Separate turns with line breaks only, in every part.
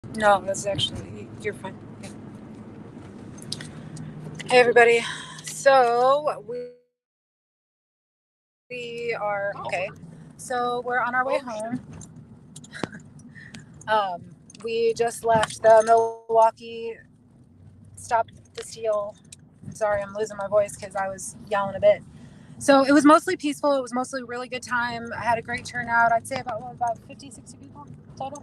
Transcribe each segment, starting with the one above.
No, that's actually, you're fine. Yeah. Hey, everybody. So we are okay. So we're on our way home. Um, we just left the Milwaukee stop the steal. I'm sorry, I'm losing my voice because I was yelling a bit. So it was mostly peaceful. It was mostly a really good time. I had a great turnout. I'd say about 50, 60 people total.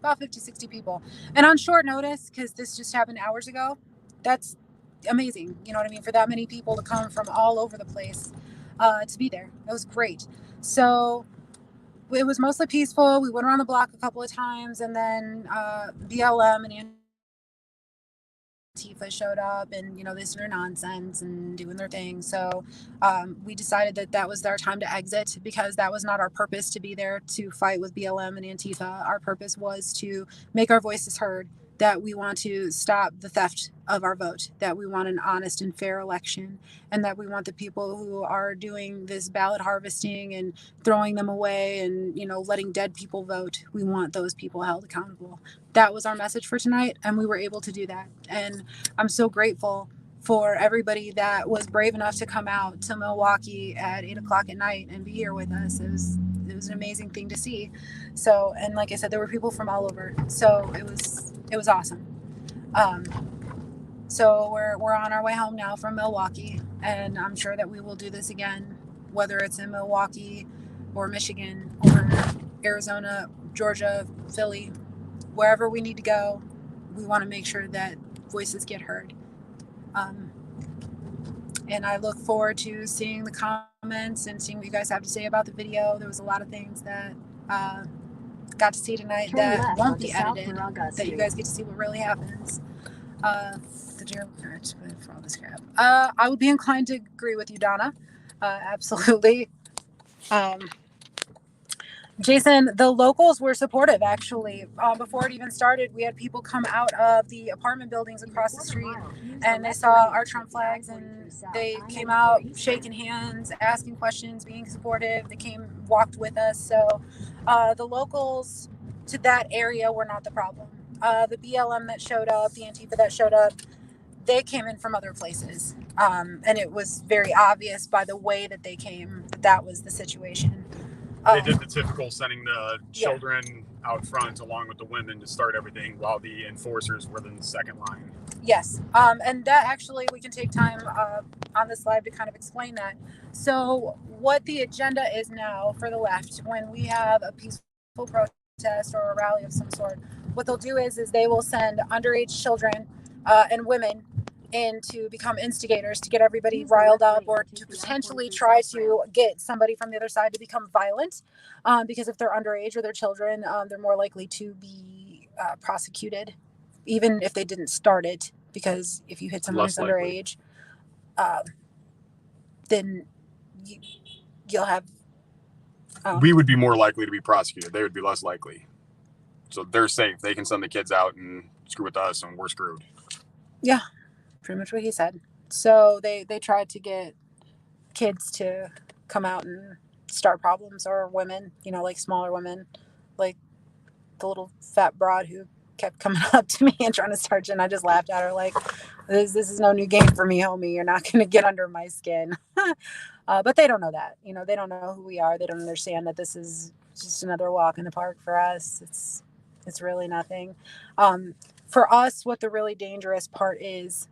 About 50, 60 people. And on short notice, because this just happened hours ago, that's amazing. You know what I mean? For that many people to come from all over the place to be there. It was great. So it was mostly peaceful. We went around the block a couple of times, and then BLM and Antifa showed up, and they started nonsense and doing their thing. So we decided that that was our time to exit, because that was not our purpose to be there to fight with BLM and Antifa. Our purpose was to make our voices heard, that we want to stop the theft of our vote, that we want an honest and fair election, and that we want the people who are doing this ballot harvesting and throwing them away and letting dead people vote, we want those people held accountable. That was our message for tonight, and we were able to do that. And I'm so grateful for everybody that was brave enough to come out to Milwaukee at 8 o'clock at night and be here with us. It was an amazing thing to see. So, and like I said, there were people from all over. So it was awesome. Um, so we're on our way home now from Milwaukee, and I'm sure that we will do this again, whether it's in Milwaukee or Michigan or Arizona, Georgia, Philly, wherever we need to go. We want to make sure that voices get heard. Um, and I look forward to seeing the comments and seeing what you guys have to say about the video. There was a lot of things that got to see tonight that won't be edited, that you guys get to see what really happens. The deer for all this crap. I would be inclined to agree with you, Donna. Absolutely. Um, Jason, the locals were supportive, actually. Before it even started, we had people come out of the apartment buildings across the street, and they saw our Trump flags, and they came out shaking hands, asking questions, being supportive. They came, walked with us. So the locals to that area were not the problem. The BLM that showed up, the Antifa that showed up, they came in from other places. And it was very obvious by the way that they came that that was the situation.
They did the typical sending the children out front along with the women to start everything, while the enforcers were in the second line.
Yes. And that actually, we can take time on this live to kind of explain that. So, what the agenda is now for the left, when we have a peaceful protest or a rally of some sort, what they'll do is they will send underage children and women in to become instigators, to get everybody riled up, or to potentially try to get somebody from the other side to become violent, because if they're underage or they're children, they're more likely to be prosecuted, even if they didn't start it. Because if you hit someone who's underage, uh, then you, you'll have.
We would be more likely to be prosecuted. They would be less likely. So they're safe. They can send the kids out and screw with us, and we're screwed.
Yeah, pretty much what he said. So they tried to get kids to come out and start problems, or women, like smaller women, like the little fat broad who kept coming up to me and trying to start, and I just laughed at her like, this is no new game for me, homie. You're not going to get under my skin. But they don't know that. They don't know who we are. They don't understand that this is just another walk in the park for us. It's really nothing. For us, what the really dangerous part is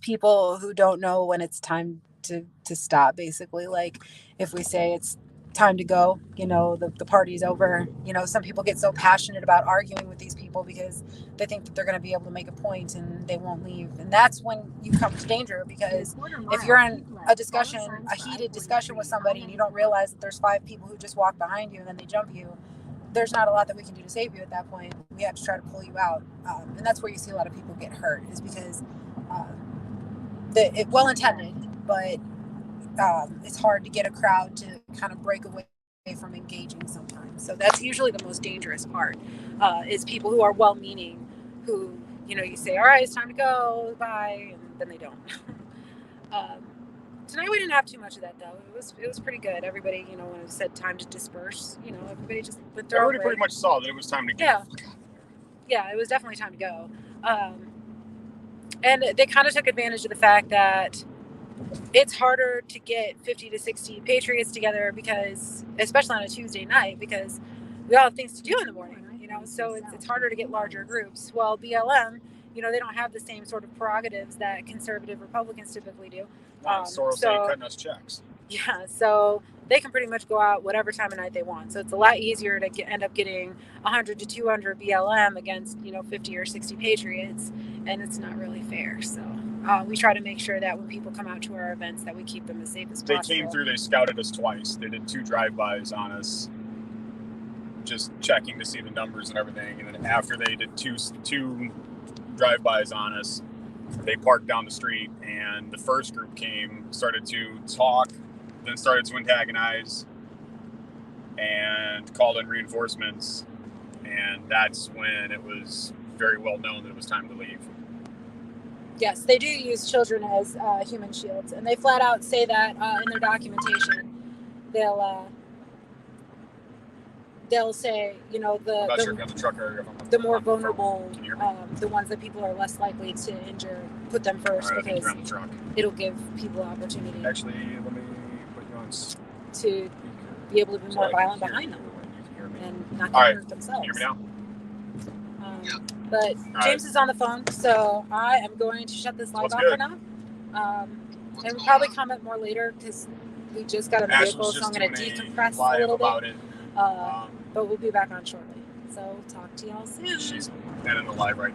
people who don't know when it's time to stop, basically. Like, if we say it's time to go, the party's over. Some people get so passionate about arguing with these people because they think that they're going to be able to make a point, and they won't leave. And that's when you come to danger, because if you're in a heated discussion with somebody, and you don't realize that there's 5 people who just walk behind you and then they jump you, there's not a lot that we can do to save you at that point. We have to try to pull you out. And that's where you see a lot of people get hurt, is because uh, well intended, but it's hard to get a crowd to kind of break away from engaging sometimes. So that's usually the most dangerous part, is people who are well meaning, who, you say, all right, it's time to go, bye, and then they don't. um, Tonight we didn't have too much of that, though. It was pretty good. Everybody, when it said time to disperse, everybody just went their own way.
Everybody pretty much saw that it was time to go.
Yeah. yeah, it was definitely time to go. And they kind of took advantage of the fact that it's harder to get 50 to 60 Patriots together because, especially on a Tuesday night, because we all have things to do in the morning, so it's harder to get larger groups. Well, BLM, they don't have the same sort of prerogatives that conservative Republicans typically do.
Soros ain't cutting us checks.
Yeah, so they can pretty much go out whatever time of night they want. So it's a lot easier to end up getting 100 to 200 BLM against 50 or 60 Patriots, and it's not really fair. So we try to make sure that when people come out to our events, that we keep them as safe as possible.
They came through. They scouted us twice. They did 2 drive-bys on us, just checking to see the numbers and everything. And then after they did two drive-bys on us, they parked down the street, and the first group came, started to talk, then started to antagonize, and called in reinforcements. And that's when it was very well known that it was time to leave.
Yes, they do use children as human shields, and they flat out say that in their documentation. They'll say, the more vulnerable, the ones that people are less likely to injure, put them first, because it'll give people opportunity.
Actually, let me put you on
to be able to be more violent behind them and not get hurt themselves.
Can you hear me
now? But James is on the phone, so I am going to shut this live off for now. And we'll probably comment more later because we just got a vehicle, so I'm going to decompress a little bit. But we'll be back on shortly. So talk to y'all soon.
She's editing the live right now.